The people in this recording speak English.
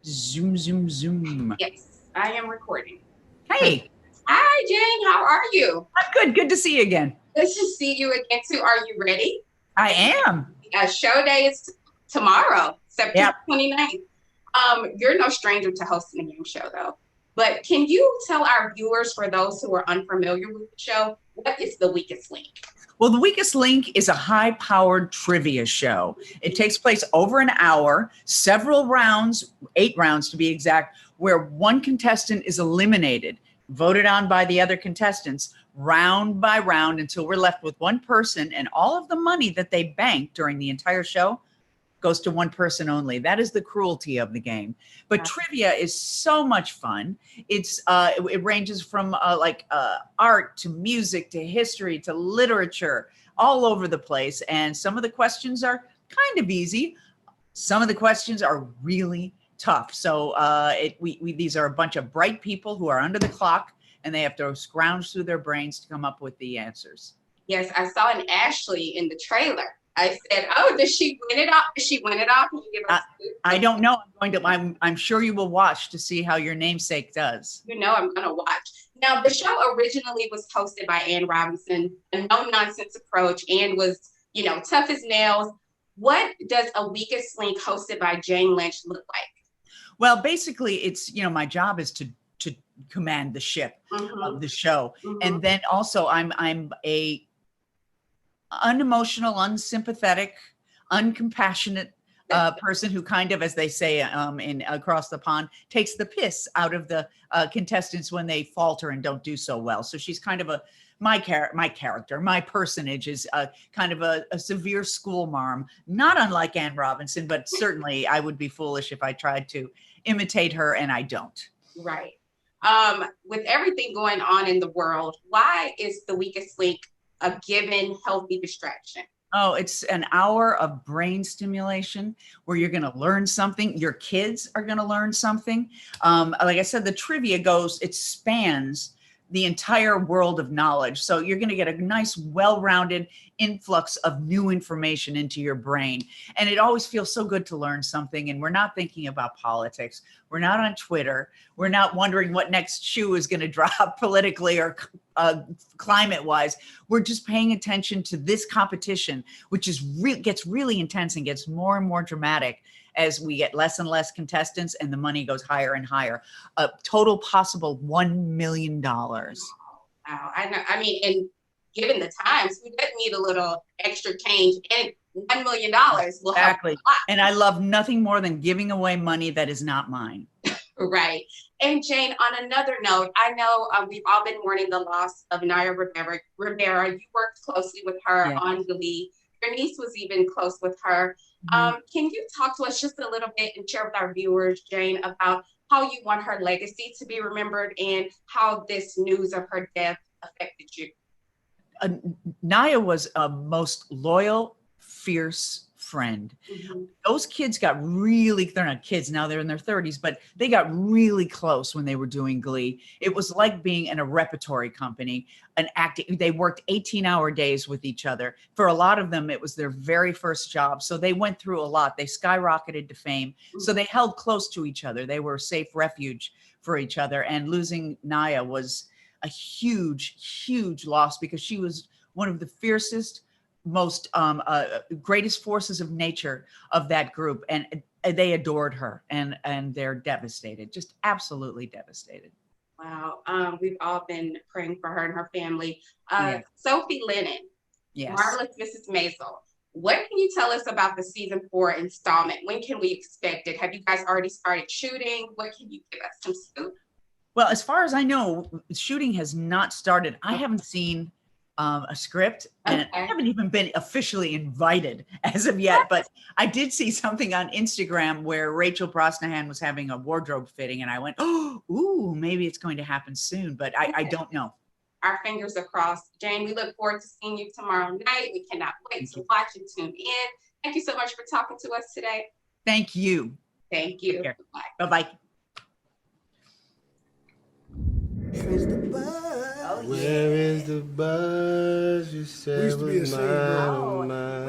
Zoom, zoom, zoom. Yes, I am recording. Hey, Hi, Jane. How are you? I'm good. Good to see you again. Good to see you again, too. Are you ready? I am. Show day is tomorrow, September Yep. 29th. You're no stranger to hosting a game show, though. But can you tell our viewers, for those who are unfamiliar with the show, what is the weakest link? Well, The Weakest Link is a high-powered trivia show. It takes place over an hour, several rounds, 8 rounds to be exact, where one contestant is eliminated, voted on by the other contestants, round by round, until we're left with one person, and all of the money that they bank during the entire show goes to one person only. That is the cruelty of the game. But trivia is so much fun. It ranges from art to music to history to literature, all over the place. And some of the questions are kind of easy. Some of the questions are really tough. So these are a bunch of bright people who are under the clock, and they have to scrounge through their brains to come up with the answers. Yes, I saw an Ashley in the trailer. I said, "Oh, does she win it off? Does she win it off?" Can you give us I don't know. I'm sure you will watch to see how your namesake does. You know, I'm gonna watch. Now, the show originally was hosted by Ann Robinson, a no-nonsense approach. Ann was, tough as nails. What does A Weakest Link hosted by Jane Lynch look like? Well, basically, it's my job is to command the ship of the show, and then also I'm a unemotional, unsympathetic, uncompassionate person who kind of, as they say in Across the Pond, takes the piss out of the contestants when they falter and don't do so well. So she's kind of my character, my personage is kind of a severe school marm, not unlike Ann Robinson, but certainly I would be foolish if I tried to imitate her, and I don't. Right. With everything going on in the world, why is The Weakest Link a given healthy distraction? Oh, it's an hour of brain stimulation where you're going to learn something. Your kids are going to learn something. Like I said, the trivia it spans the entire world of knowledge. So you're going to get a nice, well-rounded influx of new information into your brain. And it always feels so good to learn something. And we're not thinking about politics. We're not on Twitter. We're not wondering what next shoe is going to drop politically or climate-wise. We're just paying attention to this competition, which gets really intense and gets more and more dramatic as we get less and less contestants and the money goes higher and higher. A total possible $1 million. Wow. I know. I mean, and given the times, we did need a little extra change, and $1 million will exactly help a lot. And I love nothing more than giving away money that is not mine. Right. And Jane, on another note, I know we've all been mourning the loss of Naya Rivera. You worked closely with her on Glee. Your niece was even close with her. Can you talk to us just a little bit and share with our viewers, Jane, about how you want her legacy to be remembered and how this news of her death affected you? Naya was a most loyal, fierce friend. Those kids got they're not kids now, they're in their 30s, but they got really close when they were doing Glee. It was like being in a repertory company, they worked 18-hour days with each other. For a lot of them, it was their very first job. So they went through a lot. They skyrocketed to fame. So they held close to each other. They were a safe refuge for each other. And losing Naya was a huge, huge loss because she was one of the fiercest, most greatest forces of nature of that group, and they adored her, and they're devastated, just absolutely devastated. Wow. We've all been praying for her and her family. Sophie Lennon, Marvelous Mrs. Maisel. What can you tell us about the season 4 installment? When can we expect it? Have you guys already started shooting? What can you give us some scoop? Well, as far as I know, shooting has not started. I haven't seen a script, and I haven't even been officially invited as of yet, but I did see something on Instagram where Rachel Brosnahan was having a wardrobe fitting, and I went, oh, ooh, maybe it's going to happen soon, but I don't know. Our fingers are crossed. Jane, we look forward to seeing you tomorrow night. We cannot wait to watch and tune in. Thank you so much for talking to us today. Thank you. Thank you. Bye-bye. Where is the buzz? Where is the buzz? You said was mine, oh mine.